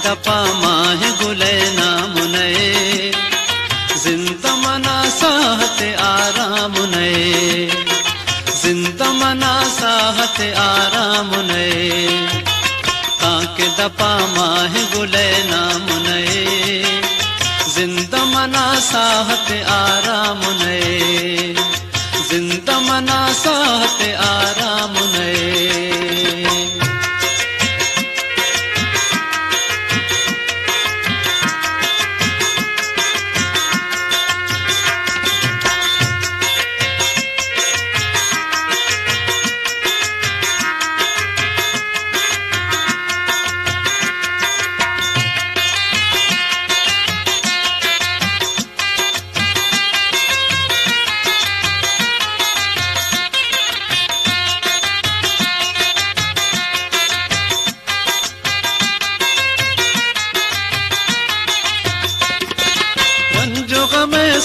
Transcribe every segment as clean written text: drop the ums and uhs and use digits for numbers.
दपा माह गुले नाम नए जिंदा मना साहत आराम नए जिंदा मना साहत आराम नए ताके दपा माह गुले नाम नए जिंदा मना साहत आराम नए जिंदा मना साहत आराम नए।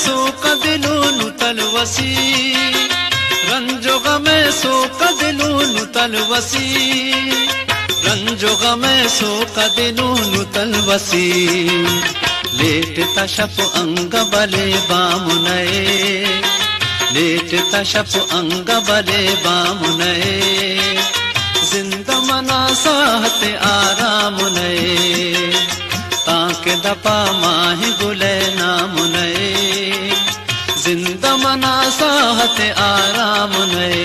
सो कदिलू तलवसी रंजो गमे सो कदिलू तलवसी रंजो गमे सो कदिलू तलवसी लेट तशप अंग बले बाम नए लेट तशप अंग बले बाम नए जिंदा मना साहत आराम नए ताके दपा माह गुले नाम नए जिंदा मना साहत आराम नए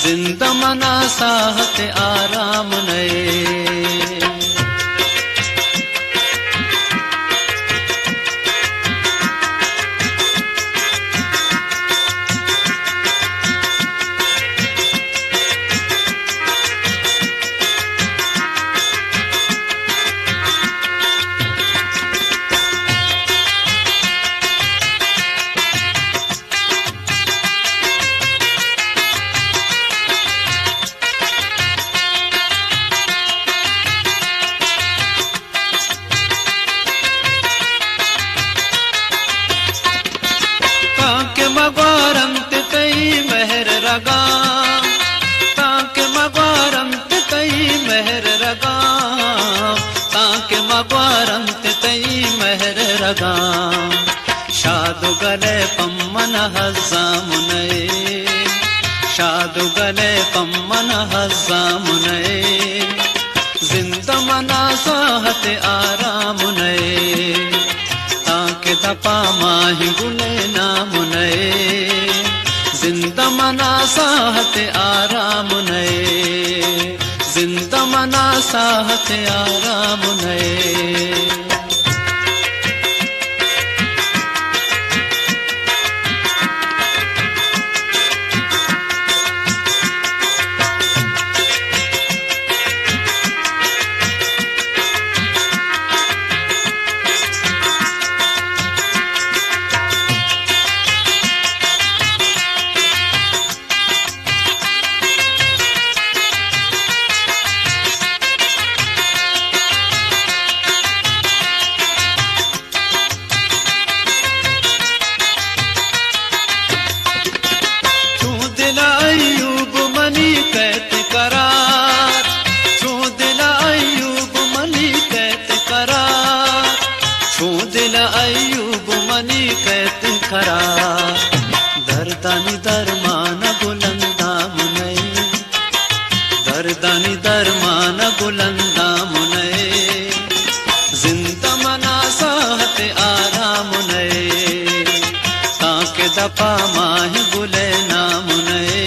जिंदा मना साहत आराम नए। मगवारंत तई महर रगा ताके मगवारंत तई महर रगा ताके मगवारंत तई महर रगा शादु गले पम्मन हज़ाम नए शादु गले पम्मन हज़ाम नए जिंदा मना साहत आराम नए ताके दपा माह गुले नाम नए जिंदा मना साहत आराम नए जिंदा मना साहत आराम नए। दर्दानी दरमान बुलंदाम नए दर्दानी दरमान बुलंदाम नए जिंदा मना साहत आराम नए ताके दपा माह गुले नाम नए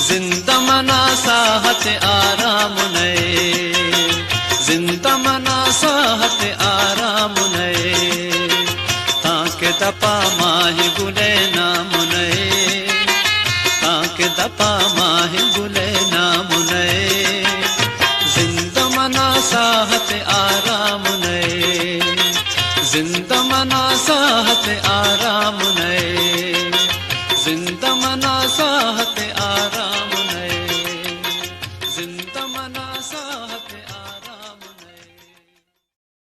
जिंदा मना साहत आराम नए जिंदा मना साहत आराम नए ताके दपा माह गुले नाम नए ताके दपा माह गुले नाम नए जिंदा मना साहत आराम नए जिंदा मना साहत